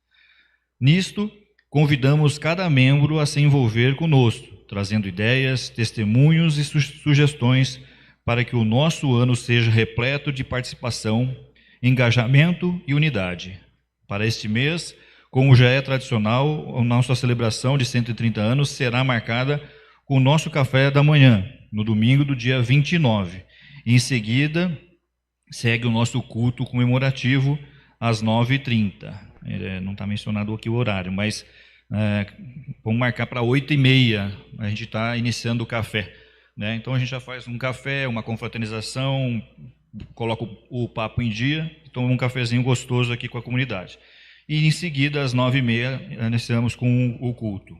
Nisto, convidamos cada membro a se envolver conosco, trazendo ideias, testemunhos e sugestões para que o nosso ano seja repleto de participação, engajamento e unidade. Para este mês, como já é tradicional, a nossa celebração de 130 anos será marcada com o nosso café da manhã, no domingo do dia 29. E em seguida, segue o nosso culto comemorativo às 9h30. Não está mencionado aqui o horário, mas vamos marcar para 8h30. A gente está iniciando o café, né? Então a gente já faz um café, uma confraternização, coloca o papo em dia, toma um cafezinho gostoso aqui com a comunidade. E em seguida, às 9h30, iniciamos com o culto.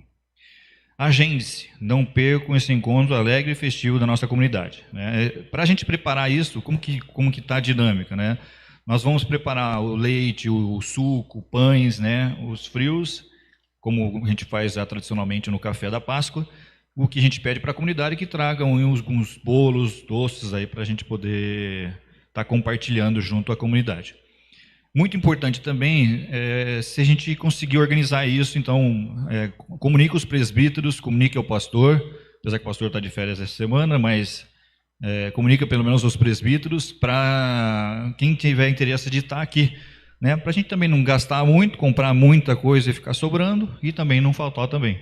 Agende-se, não percam esse encontro alegre e festivo da nossa comunidade, né? Para a gente preparar isso, como que está a dinâmica, né? Nós vamos preparar o leite, o suco, pães, né? Os frios, como a gente faz tradicionalmente no café da Páscoa. O que a gente pede para a comunidade é que tragam uns bolos, doces aí para a gente poder estar compartilhando junto à comunidade. Muito importante também, se a gente conseguir organizar isso, então, comunique os presbíteros, comunique ao pastor, apesar que o pastor está de férias essa semana, mas comunica pelo menos aos presbíteros, para quem tiver interesse de estar aqui, né? Para a gente também não gastar muito, comprar muita coisa e ficar sobrando, e também não faltar também.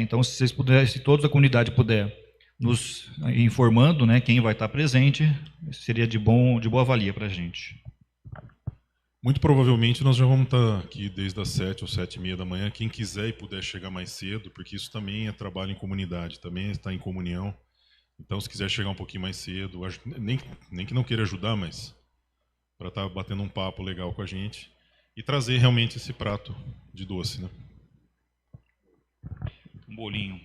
Então, se vocês puderem, se toda a comunidade puder nos informando, né, quem vai estar presente, seria de boa valia para a gente. Muito provavelmente nós já vamos estar aqui desde as 7 ou 7h30 da manhã. Quem quiser e puder chegar mais cedo, porque isso também é trabalho em comunidade, também está em comunhão. Então, se quiser chegar um pouquinho mais cedo, nem que não queira ajudar, mas para estar batendo um papo legal com a gente e trazer realmente esse prato de doce, né? Um bolinho.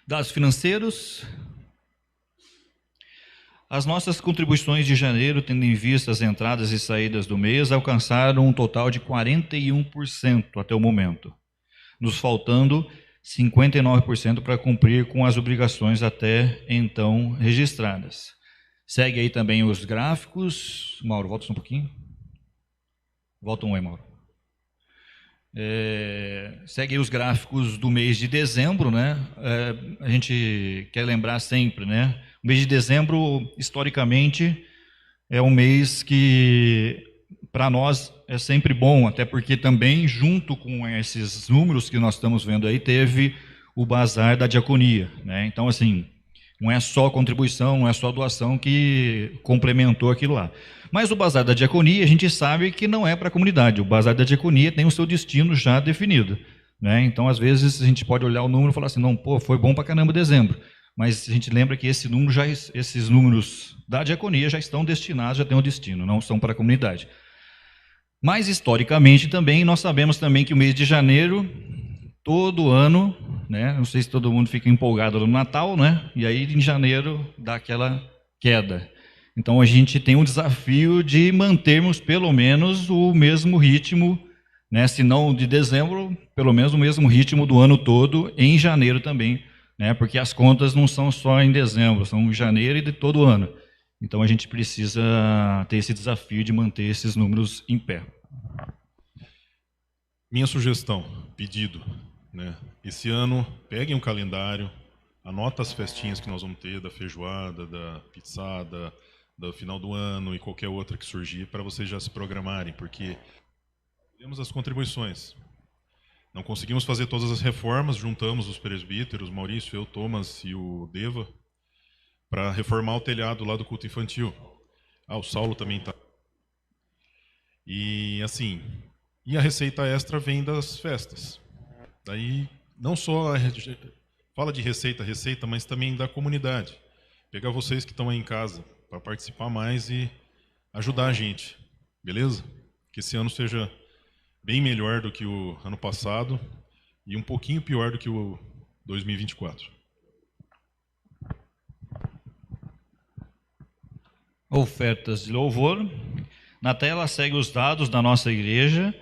Dados financeiros. As nossas contribuições de janeiro, tendo em vista as entradas e saídas do mês, alcançaram um total de 41% até o momento, nos faltando 59% para cumprir com as obrigações até então registradas. Segue aí também os gráficos. Mauro, volta só um pouquinho. Volta um aí, Mauro. Segue os gráficos do mês de dezembro, né? A gente quer lembrar sempre, né? O mês de dezembro, historicamente, é um mês que, para nós, é sempre bom, até porque também, junto com esses números que nós estamos vendo aí, teve o bazar da diaconia, né? Então, assim, não é só contribuição, não é só doação que complementou aquilo lá. Mas o bazar da diaconia, a gente sabe que não é para a comunidade. O bazar da diaconia tem o seu destino já definido, né? Então, às vezes, a gente pode olhar o número e falar assim, não, pô, foi bom para caramba dezembro. Mas a gente lembra que esses números da diaconia já estão destinados, já têm um destino, não são para a comunidade. Mas, historicamente, também, nós sabemos também que o mês de janeiro, todo ano, né, não sei se todo mundo fica empolgado no Natal, né, e aí em janeiro dá aquela queda. Então, a gente tem um desafio de mantermos pelo menos o mesmo ritmo, né, se não de dezembro, pelo menos o mesmo ritmo do ano todo, em janeiro também, né, porque as contas não são só em dezembro, são em janeiro e de todo ano. Então, a gente precisa ter esse desafio de manter esses números em pé. Minha sugestão, pedido, né? Esse ano, peguem um calendário, anota as festinhas que nós vamos ter, da feijoada, da pizzada, do final do ano e qualquer outra que surgir, para vocês já se programarem, porque temos as contribuições. Não conseguimos fazer todas as reformas, juntamos os presbíteros, Maurício, eu, Thomas e o Deva, para reformar o telhado lá do culto infantil. O Saulo também está. E assim, e a receita extra vem das festas. Daí, não só fala de receita, mas também da comunidade. Pegar vocês que estão aí em casa para participar mais e ajudar a gente, beleza? Que esse ano seja bem melhor do que o ano passado e um pouquinho pior do que o 2024. Ofertas de louvor. Na tela segue os dados da nossa igreja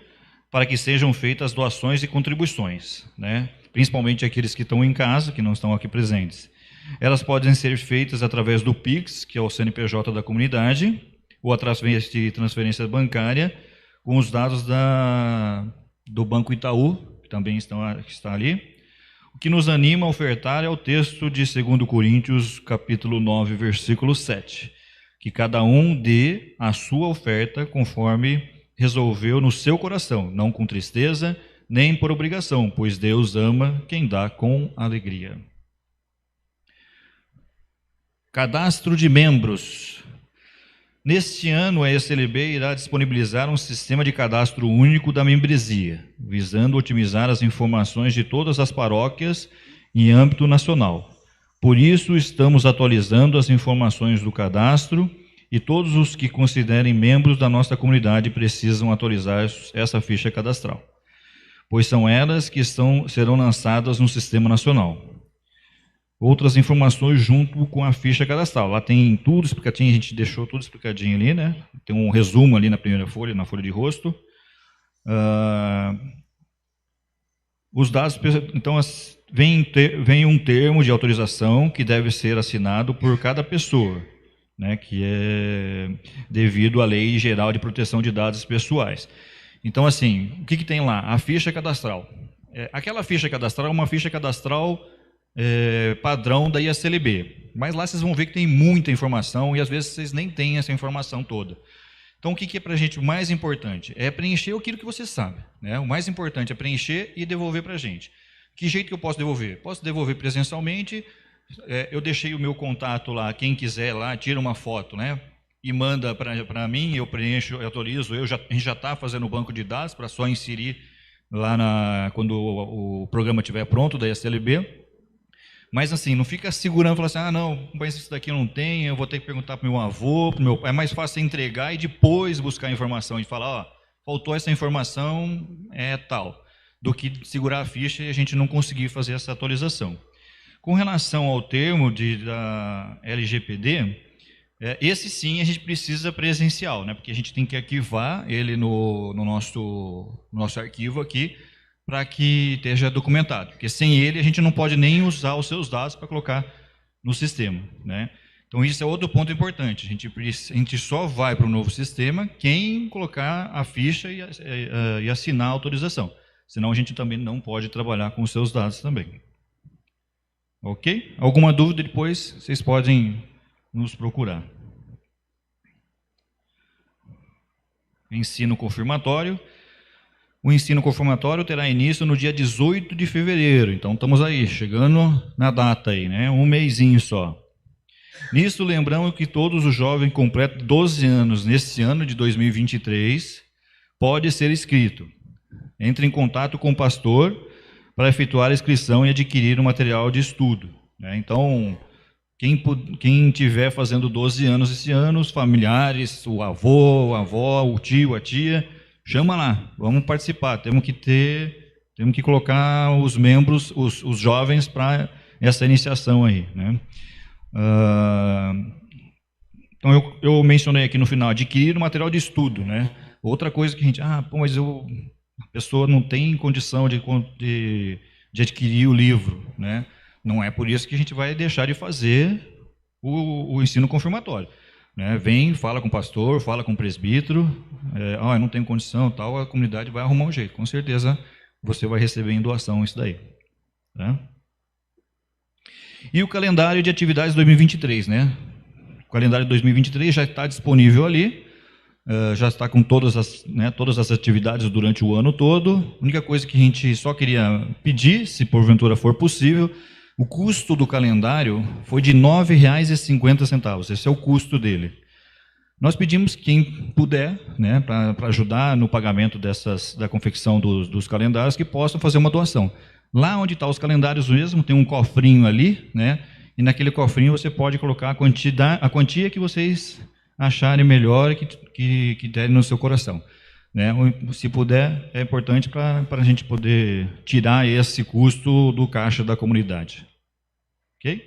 para que sejam feitas doações e contribuições, né? Principalmente aqueles que estão em casa, que não estão aqui presentes. Elas podem ser feitas através do Pix, que é o CNPJ da comunidade, ou através de transferência bancária, com os dados do Banco Itaú, que também está ali. O que nos anima a ofertar é o texto de 2 Coríntios, capítulo 9, versículo 7. Que cada um dê a sua oferta conforme resolveu no seu coração, não com tristeza, nem por obrigação, pois Deus ama quem dá com alegria. Cadastro de membros. Neste ano, a ESLB irá disponibilizar um sistema de cadastro único da membresia, visando otimizar as informações de todas as paróquias em âmbito nacional. Por isso, estamos atualizando as informações do cadastro e todos os que considerem membros da nossa comunidade precisam atualizar essa ficha cadastral, pois são elas que serão lançadas no Sistema Nacional. Outras informações junto com a ficha cadastral. Lá tem tudo explicadinho, a gente deixou tudo explicadinho ali, né? Tem um resumo ali na primeira folha, na folha de rosto. Os dados, então, vem um termo de autorização que deve ser assinado por cada pessoa, né, que é devido à Lei Geral de Proteção de Dados Pessoais. Então, assim, o que tem lá? A ficha cadastral. Aquela ficha cadastral é uma ficha cadastral padrão da ISLB, mas lá vocês vão ver que tem muita informação e às vezes vocês nem têm essa informação toda. Então, o que é para a gente o mais importante? É preencher aquilo que você sabe, né? O mais importante é preencher e devolver para a gente. Que jeito que eu posso devolver? Posso devolver presencialmente. Eu deixei o meu contato lá, quem quiser lá, tira uma foto, né? E manda para mim, eu preencho, eu atualizo, a gente já está fazendo o banco de dados para só inserir lá quando o programa estiver pronto da SLB. Mas assim, não fica segurando, falando assim, não, mas isso daqui eu não tenho, eu vou ter que perguntar para o meu avô, pro meu pai. É mais fácil entregar e depois buscar a informação e falar, faltou essa informação, tal, do que segurar a ficha e a gente não conseguir fazer essa atualização. Com relação ao termo da LGPD, esse sim a gente precisa presencial, né? Porque a gente tem que arquivar ele no nosso arquivo aqui, para que esteja documentado. Porque sem ele a gente não pode nem usar os seus dados para colocar no sistema, né? Então isso é outro ponto importante. A gente só vai para o novo sistema quem colocar a ficha e assinar a autorização. Senão a gente também não pode trabalhar com os seus dados também. Ok? Alguma dúvida depois vocês podem nos procurar. Ensino confirmatório. O ensino confirmatório terá início no dia 18 de fevereiro. Então, estamos aí, chegando na data aí, né? Um mesinho só. Nisso, lembramos que todos os jovens completam 12 anos neste ano de 2023 pode ser inscrito. Entre em contato com o pastor para efetuar a inscrição e adquirir o material de estudo, né? Então, quem tiver fazendo 12 anos esse ano, os familiares, o avô, a avó, o tio, a tia, chama lá, vamos participar. Temos que colocar os membros, os jovens para essa iniciação aí, né? Então eu mencionei aqui no final, adquirir o material de estudo, né? Outra coisa que a gente, mas a pessoa não tem condição de adquirir o livro, né? Não é por isso que a gente vai deixar de fazer o ensino confirmatório, né? Vem, fala com o pastor, fala com o presbítero, eu não tenho condição, tal, a comunidade vai arrumar um jeito. Com certeza você vai receber em doação isso daí, tá? E o calendário de atividades 2023, né? O calendário de 2023 já está disponível ali, já está com todas as atividades durante o ano todo. A única coisa que a gente só queria pedir, se porventura for possível, o custo do calendário foi de R$ 9,50. Esse é o custo dele. Nós pedimos quem puder, né, para ajudar no pagamento da confecção dos calendários, que possam fazer uma doação. Lá onde estão os calendários mesmo, tem um cofrinho ali, né? E naquele cofrinho você pode colocar a quantia que vocês acharem melhor e que derem no seu coração, né? Se puder, é importante para a gente poder tirar esse custo do caixa da comunidade. Ok?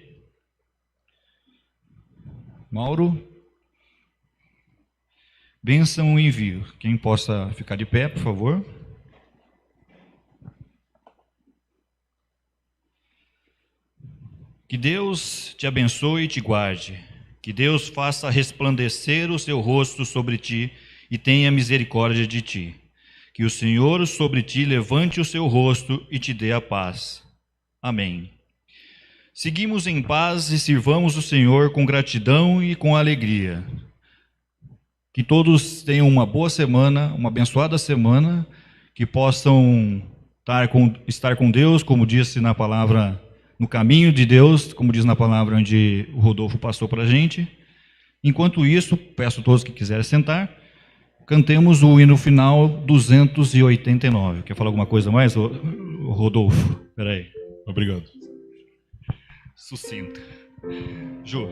Mauro? Bênção e envio. Quem possa ficar de pé, por favor. Que Deus te abençoe e te guarde. Que Deus faça resplandecer o seu rosto sobre ti e tenha misericórdia de ti. Que o Senhor sobre ti levante o seu rosto e te dê a paz. Amém. Seguimos em paz e sirvamos o Senhor com gratidão e com alegria. Que todos tenham uma boa semana, uma abençoada semana, que possam estar com Deus, como disse na palavra, no caminho de Deus, como diz na palavra onde o Rodolfo passou para a gente. Enquanto isso, peço a todos que quiserem sentar, cantemos o hino final 289. Quer falar alguma coisa mais, Rodolfo? Espera aí. Obrigado. Sucinto. Ju.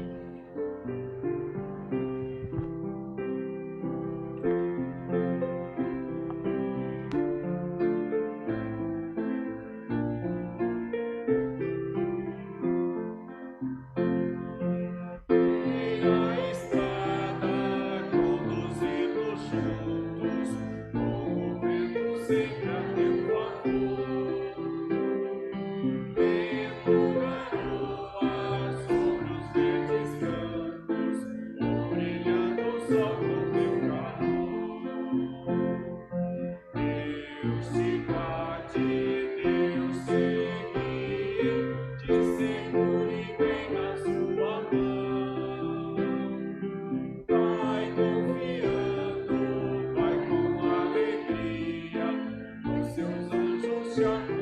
Seus anjos te